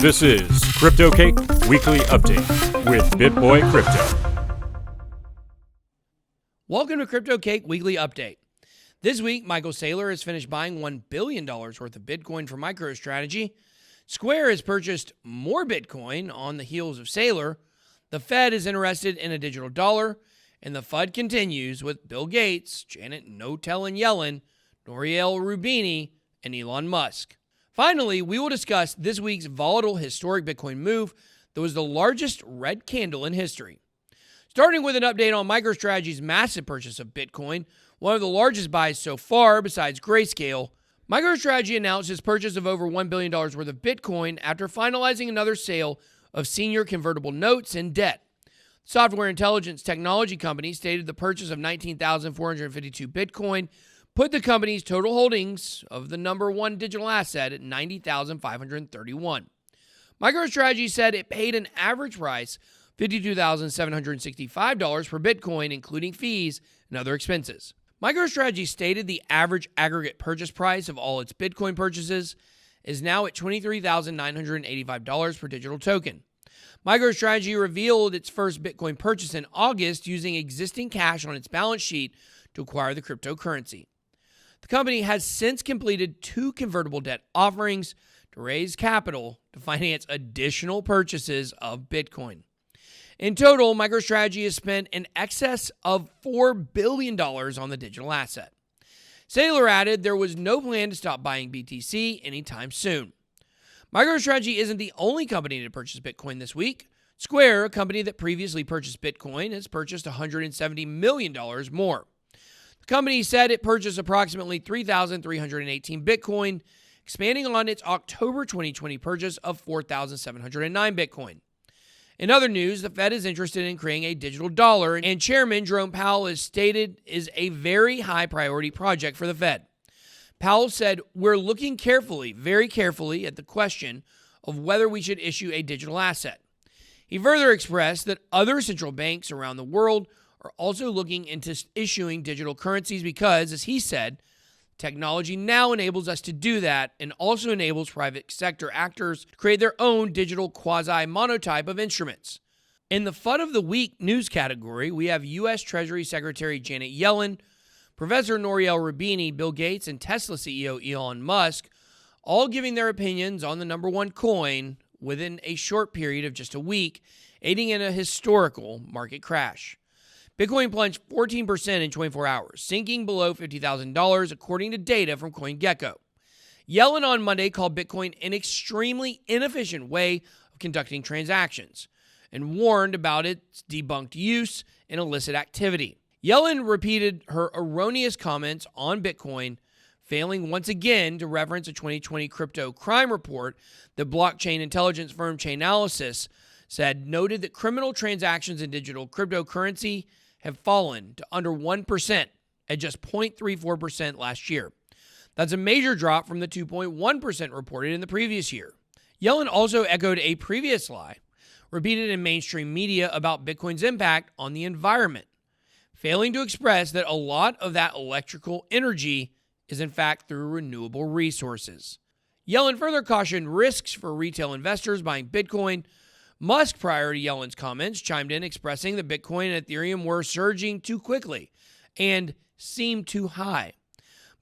This is CryptoCake Weekly Update with BitBoy Crypto. Welcome to CryptoCake Weekly Update. This week, Michael Saylor has finished buying $1 billion worth of Bitcoin from Microstrategy. Square has purchased more Bitcoin on the heels of Saylor. The Fed is interested in a digital dollar. And the F.U.D continues with Bill Gates, Janet No-Tell and Yellen, Nouriel, Roubini, and Elon Musk. Finally, we will discuss this week's volatile historic Bitcoin move that was the largest red candle in history. Starting with an update on Microstrategy's massive purchase of Bitcoin, one of the largest buys so far besides Grayscale, Microstrategy announced its purchase of over $1 billion worth of Bitcoin after finalizing another sale of senior convertible notes and debt. Software intelligence technology company stated the purchase of 19,452 Bitcoin put the company's total holdings of the number one digital asset at 90,531. MicroStrategy said it paid an average price $52,765 per Bitcoin, including fees and other expenses. MicroStrategy stated the average aggregate purchase price of all its Bitcoin purchases is now at $23,985 per digital token. MicroStrategy revealed its first Bitcoin purchase in August using existing cash on its balance sheet to acquire the cryptocurrency. The company has since completed 2 convertible debt offerings to raise capital to finance additional purchases of Bitcoin. In total, MicroStrategy has spent in excess of $4 billion on the digital asset. Saylor added there was no plan to stop buying BTC anytime soon. MicroStrategy isn't the only company to purchase Bitcoin this week. Square, a company that previously purchased Bitcoin, has purchased $170 million more. The company said it purchased approximately 3,318 Bitcoin, expanding on its October 2020 purchase of 4,709 Bitcoin. In other news, the Fed is interested in creating a digital dollar, and Chairman Jerome Powell has stated is a very high priority project for the Fed. Powell said, "We're looking carefully, very carefully, at the question of whether we should issue a digital asset." He further expressed that other central banks around the world are also looking into issuing digital currencies because, as he said, technology now enables us to do that and also enables private sector actors to create their own digital quasi-monotype of instruments. In the FUD of the Week news category, we have U.S. Treasury Secretary Janet Yellen, Professor Nouriel Roubini, Bill Gates, and Tesla CEO Elon Musk all giving their opinions on the number one coin within a short period of just a week, aiding in a historical market crash. Bitcoin plunged 14% in 24 hours, sinking below $50,000 according to data from CoinGecko. Yellen on Monday called Bitcoin an extremely inefficient way of conducting transactions and warned about its debunked use and illicit activity. Yellen repeated her erroneous comments on Bitcoin, failing once again to reference a 2020 crypto crime report that blockchain intelligence firm Chainalysis said noted that criminal transactions in digital cryptocurrency have fallen to under 1% at just 0.34% last year. That's a major drop from the 2.1% reported in the previous year. Yellen also echoed a previous lie repeated in mainstream media about Bitcoin's impact on the environment, failing to express that a lot of that electrical energy is in fact through renewable resources. Yellen further cautioned risks for retail investors buying Bitcoin. Musk, prior to Yellen's comments, chimed in expressing that Bitcoin and Ethereum were surging too quickly and seemed too high.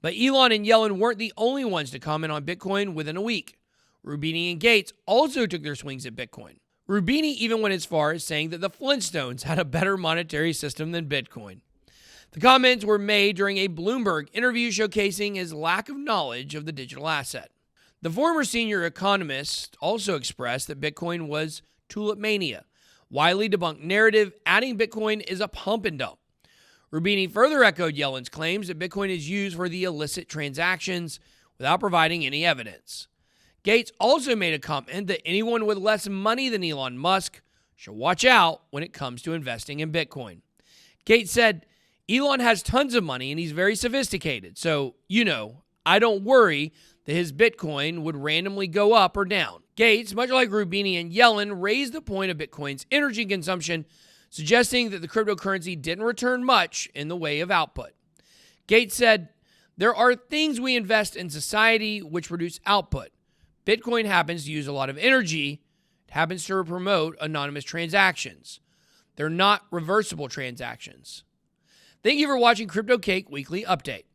But Elon and Yellen weren't the only ones to comment on Bitcoin within a week. Roubini and Gates also took their swings at Bitcoin. Roubini even went as far as saying that the Flintstones had a better monetary system than Bitcoin. The comments were made during a Bloomberg interview showcasing his lack of knowledge of the digital asset. The former senior economist also expressed that Bitcoin was tulip mania, widely debunked narrative, adding Bitcoin is a pump and dump. Roubini further echoed Yellen's claims that Bitcoin is used for the illicit transactions without providing any evidence. Gates also made a comment that anyone with less money than Elon Musk should watch out when it comes to investing in Bitcoin. Gates said, "Elon has tons of money and he's very sophisticated, so, I don't worry that his Bitcoin would randomly go up or down." Gates, much like Roubini and Yellen, raised the point of Bitcoin's energy consumption, suggesting that the cryptocurrency didn't return much in the way of output. Gates said, "There are things we invest in society which produce output. Bitcoin happens to use a lot of energy. It happens to promote anonymous transactions. They're not reversible transactions. Thank you for watching CryptoCake Weekly Update.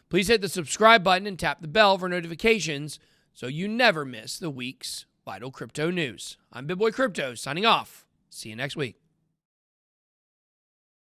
Please hit the subscribe button and tap the bell for notifications so you never miss the week's vital crypto news. I'm BitBoy Crypto signing off. See you next week.